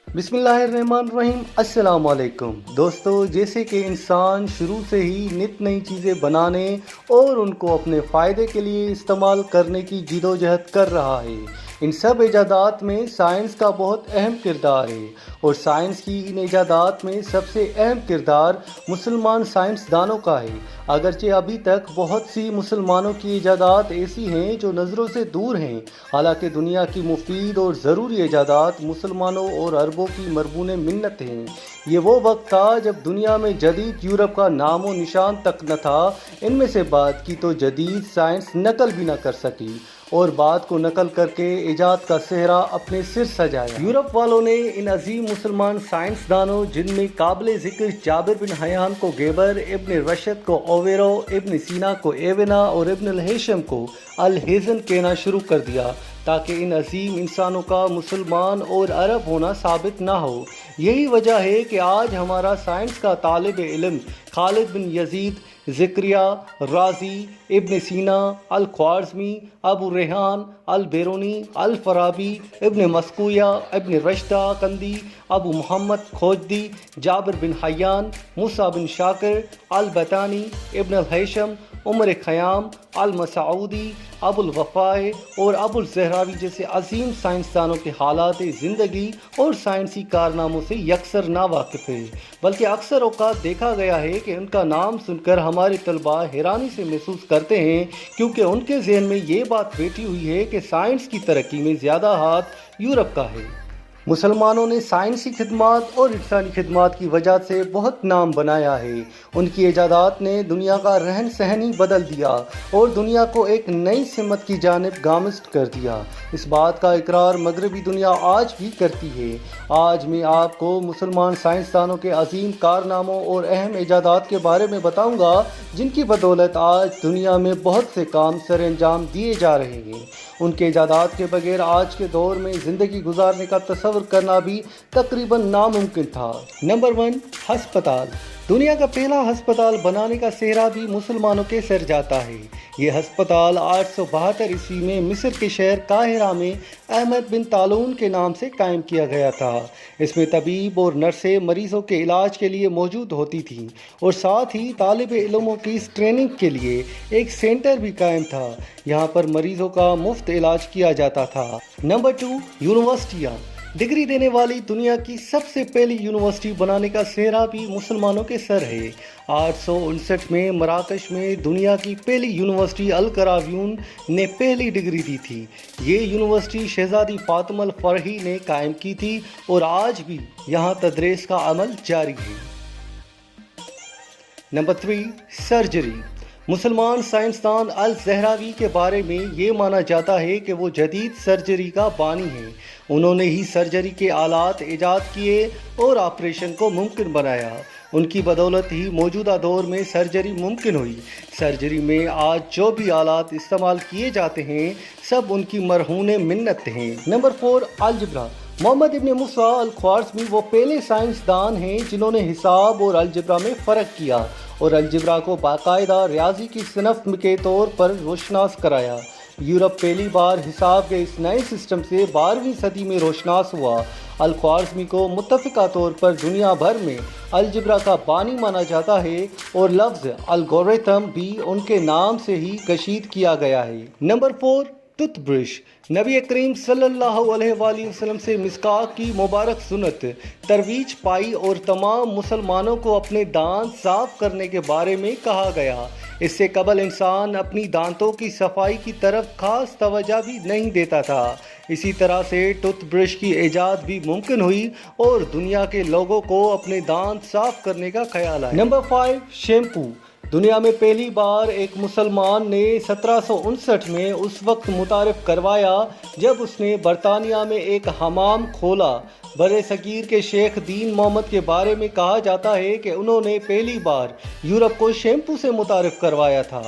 बिस्मिल्लाहिर्रहमानिर्रहीम। अस्सलाम वालेकुम दोस्तों, जैसे कि इंसान शुरू से ही नित नई चीज़ें बनाने और उनको अपने फ़ायदे के लिए इस्तेमाल करने की जिदोजहद कर रहा है, इन सब ईजादात में साइंस का बहुत अहम किरदार है। और साइंस की इन ईजादात में सबसे अहम किरदार मुसलमान साइंसदानों का है। अगरचे अभी तक बहुत सी मुसलमानों की ईजादात ऐसी हैं जो नज़रों से दूर हैं, हालांकि दुनिया की मुफीद और ज़रूरी ईजादात मुसलमानों और अरबों की मरबून मिन्नत हैं। ये वो वक्त था जब दुनिया में जदीद यूरोप का नामो निशान तक न था। इनमें से बात की तो जदीद साइंस नकल भी न कर सकी और बात को नकल करके इजाद का सेहरा अपने सिर सजाया। यूरोप वालों ने इन अजीम मुसलमान साइंसदानों, जिनमें काबिल ज़िक्र जाबिर बिन हयान को गेबर, इब्न रशद को ओवेरो, इब्न सीना को एवेना और इब्न अल-हेशम को अल-हेज़न कहना शुरू कर दिया, ताकि इन अजीम इंसानों का मुसलमान और अरब होना साबित ना हो। यही वजह है कि आज हमारा साइंस का तालिब इल्म खालिद बिन यजीद, ज़िक्रिया, राज़ी, इब्न सीना, अल-ख्वारिज़मी, अबू रेहान, अल-बेरूनी, अल-फराबी, इब्न मस्कूया, इब्न रश्दा कंदी, अबू मोहम्मद खोजदी, जाबिर बिन हयान, मूसा बिन शाकिर, अल-बतानी, इब्न अल-हेशम, उमर ख़याम, अल-मसऊदी, अबुल वफ़ाए और अबुल ज़हरावी जैसे अजीम साइंसदानों के हालात ज़िंदगी और साइंसी कारनामों से यकसर ना वाकिफ़ है, बल्कि अक्सर औक़ात देखा गया है कि उनका नाम सुनकर हमारे तलबा हैरानी से महसूस करते हैं, क्योंकि उनके ज़हन में ये बात बैठी हुई है कि साइंस की तरक्की में ज़्यादा हाथ यूरोप का है। मुसलमानों ने साइंसी खिदमात और इंसानी खिदमात की वजह से बहुत नाम बनाया है। उनकी ईजादात ने दुनिया का रहन सहन ही बदल दिया और दुनिया को एक नई सिमत की जानिब गामज़्द कर दिया। इस बात का इकरार मगरबी दुनिया आज भी करती है। आज मैं आपको मुसलमान साइंसदानों के अजीम कारनामों और अहम ईजादात के बारे में बताऊंगा, जिनकी बदौलत आज दुनिया में बहुत से काम सर अंजाम दिए जा रहे हैं। उनके ईजादात के बगैर आज के दौर में ज़िंदगी गुजारने का तसव्वुर करना भी तकरीबन नामुमकिन था। नंबर 1, हस्पताल। दुनिया का पहला हस्पताल बनाने का सेहरा भी मुसलमानों के सर जाता है। ये हस्पताल 872 ईस्वी में मिस्र के शहर काहिरा में अहमद बिन तालून के नाम से कायम किया गया था। इसमें तबीब और नर्सें मरीज़ों के इलाज के लिए मौजूद होती थीं और साथ ही तालिब इल्मों की ट्रेनिंग के लिए एक सेंटर भी कायम था। यहाँ पर मरीज़ों का मुफ्त इलाज किया जाता था। नंबर 2, यूनिवर्सिटियाँ। डिग्री देने वाली दुनिया की सबसे पहली यूनिवर्सिटी बनाने का सेहरा भी मुसलमानों के सर है। 859 में मराकश में दुनिया की पहली यूनिवर्सिटी अल-करावियून ने पहली डिग्री दी थी। ये यूनिवर्सिटी शहजादी फातिमा अल-फरही ने कायम की थी और आज भी यहाँ तदरीस का अमल जारी है। Number 3, surgery. मुसलमान साइंसदान अल-ज़हरावी के बारे में ये माना जाता है कि वो जदीद सर्जरी का बानी है। उन्होंने ही सर्जरी के आलात ईजाद किए और ऑपरेशन को मुमकिन बनाया। उनकी बदौलत ही मौजूदा दौर में सर्जरी मुमकिन हुई। सर्जरी में आज जो भी आलात इस्तेमाल किए जाते हैं, सब उनकी मरहून मिन्नत हैं। नंबर 4, अलजबरा। मोहम्मद इब्न मूसा अल-ख्वारिज़मी वो पहले साइंसदान हैं जिन्होंने हिसाब और अलजबरा में फ़र्क किया और अलजबरा को बाकायदा रियाजी की सिनफ के तौर पर रोशनास कराया। यूरोप पहली बार हिसाब के इस नए सिस्टम से 12वीं सदी में रोशनास हुआ। अल-ख्वारिज़मी को मुत्तफ़िका तौर पर दुनिया भर में अलजबरा का बानी माना जाता है और लफ्ज़ अलगोरिथम भी उनके नाम से ही कशीद किया गया है। Number 4, toothbrush. नबी करीम सल्लल्लाहु अलैहि वसल्लम से मिस्काक की मुबारक सुन्नत तरवीज पाई और तमाम मुसलमानों को अपने दांत साफ करने के बारे में कहा गया। इससे कबल इंसान अपनी दांतों की सफाई की तरफ खास तवज्जो भी नहीं देता था। इसी तरह से टूथब्रश की ईजाद भी मुमकिन हुई और दुनिया के लोगों को अपने दांत साफ करने का ख्याल आया। Number 5, shampoo. दुनिया में पहली बार एक मुसलमान ने 1759 में उस वक्त मुतारिफ करवाया जब उसने बरतानिया में एक हमाम खोला। बरे सगीर के शेख दीन मोहम्मद के बारे में कहा जाता है कि उन्होंने पहली बार यूरोप को शैम्पू से मुतारिफ करवाया था।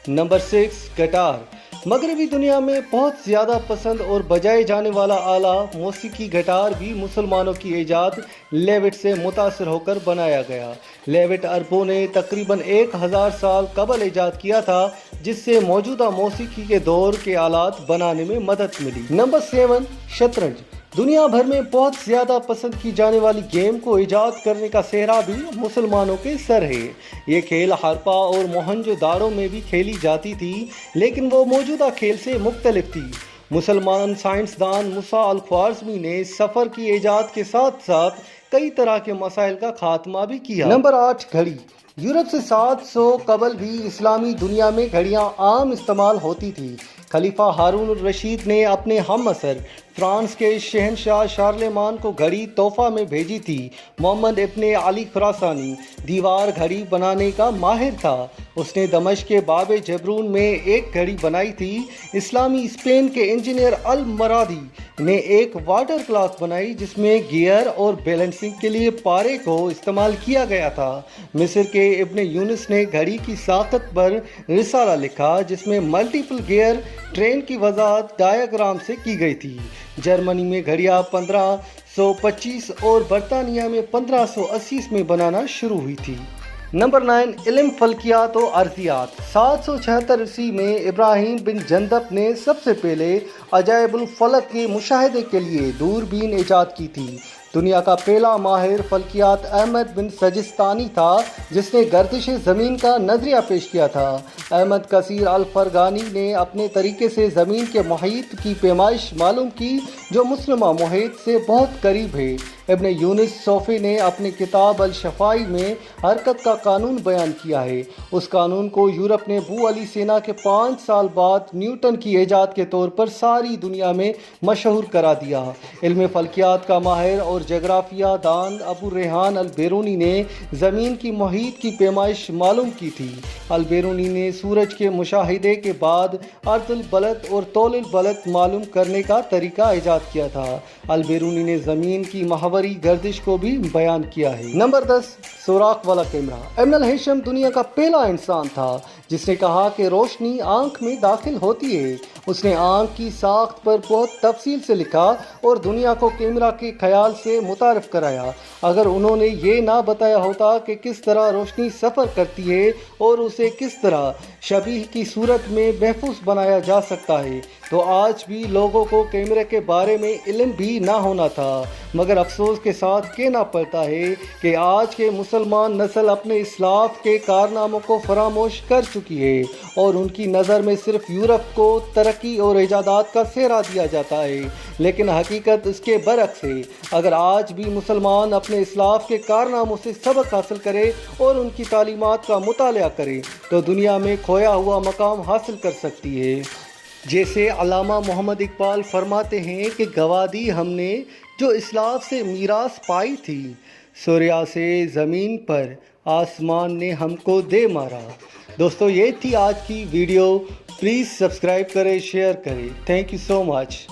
Number 6, guitar. मगरबी दुनिया में बहुत ज़्यादा पसंद और बजाए जाने वाला आला मौसीकी गिटार भी मुसलमानों की ईजाद लेविट से मुतासर होकर बनाया गया। लेविट अरबों ने तकरीबन 1000 साल कबल ईजाद किया था, जिससे मौजूदा मौसीकी के दौर के आलात बनाने में मदद मिली। नंबर 7, शतरंज। दुनिया भर में बहुत ज़्यादा पसंद की जाने वाली गेम को ईजाद करने का सेहरा भी मुसलमानों के सर है। ये खेल हरप्पा और मोहनजोदाड़ो में भी खेली जाती थी, लेकिन वो मौजूदा खेल से मुख्तलिफ थी। मुसलमान साइंसदान मूसा अल-ख्वारिज़मी ने सफ़र की ईजाद के साथ साथ कई तरह के मसाइल का खात्मा भी किया। नंबर 8, घड़ी। यूरोप से 700 कबल भी इस्लामी दुनिया में घड़ियाँ आम इस्तेमाल होती थी। खलीफा हारून रशीद ने अपने हम असर फ्रांस के शहनशाह शारलेमान को घड़ी तोहफा में भेजी थी। मोहम्मद इब्ने अली खुरासानी दीवार घड़ी बनाने का माहिर था। उसने दमिश्क के बाब जबरून में एक घड़ी बनाई थी। इस्लामी स्पेन के इंजीनियर अल मरादी ने एक वाटर क्लॉक बनाई, जिसमें गियर और बैलेंसिंग के लिए पारे को इस्तेमाल किया गया था। मिस्र के इब्ने यूनुस ने घड़ी की साख्त पर रिसाला लिखा, जिसमें मल्टीपल गियर ट्रेन की वजाहत डायग्राम से की गई थी। जर्मनी में घड़ियाँ 1525 और बरतानिया में 1580 में बनाना शुरू हुई थी। नंबर 9, इल्म फल्कियात और अर्जियात। 776 ईस्वी में इब्राहिम बिन जंदब ने सबसे पहले अजायबुल फलक के मुशाहिदे के लिए दूरबीन ईजाद की थी। दुनिया का पहला माहिर फल्कियात अहमद बिन सजिस्तानी था, जिसने गर्दिश ज़मीन का नज़रिया पेश किया था। अहमद कसीर अल फरगानी ने अपने तरीके से ज़मीन के मुहीत की पैमाइश मालूम की, जो मुस्लिमा मुहीत से बहुत करीब है। इब्ने यूनुस सोफ़ी ने अपनी किताब अल शफ़ाई में हरकत का कानून बयान किया है। उस कानून को यूरोप ने बू अली सेना के 5 साल बाद न्यूटन की ईजाद के तौर पर सारी दुनिया में मशहूर करा दिया। इल्म फल्कियात का माहिर और जगराफिया दान अबू रेहान अल बेरूनी ने ज़मीन की मुहीत की पैमाइश मालूम की थी। अल बेरूनी ने सूरज के मुशाहिदे के बाद अर्जुल बलद और तौलुल बलद मालूम करने का तरीका ईजाद किया था। अल बेरूनी ने ज़मीन की महावरी गर्दिश को भी बयान किया है। नंबर 10, सुराख वाला कैमरा। इब्न अल हैशम दुनिया का पहला इंसान था जिसने कहा कि रोशनी आंख में दाखिल होती है। उसने आंख की साख्त पर बहुत तफसील से लिखा और दुनिया को कैमरा के ख्याल से मुतारिफ कराया। अगर उन्होंने ये ना बताया होता कि किस तरह रोशनी सफ़र करती है और उसे किस तरह शबीह की सूरत में महफूज बनाया जा सकता है, तो आज भी लोगों को कैमरे के बारे में इल्म भी ना होना था। मगर अफसोस के साथ कहना पड़ता है कि आज के मुसलमान नस्ल अपने इस्लाफ के कारनामों को फरामोश कर चुकी है और उनकी नज़र में सिर्फ यूरोप को तरक्की और इजादात का सेहरा दिया जाता है, लेकिन हकीकत इसके बरक्स है। अगर आज भी मुसलमान अपने इस्लाफ के कारनामों से सबक हासिल करे और उनकी तालीमात का मुतालिया करे, तो दुनिया में खोया हुआ मकाम हासिल कर सकती है। जैसे अल्लामा मोहम्मद इकबाल फरमाते हैं कि गवादी हमने जो इस्लाफ से मीरास पाई थी, सूर्या से ज़मीन पर आसमान ने हमको दे मारा। दोस्तों, ये थी आज की वीडियो। प्लीज़ सब्सक्राइब करें, शेयर करें। Thank you so much.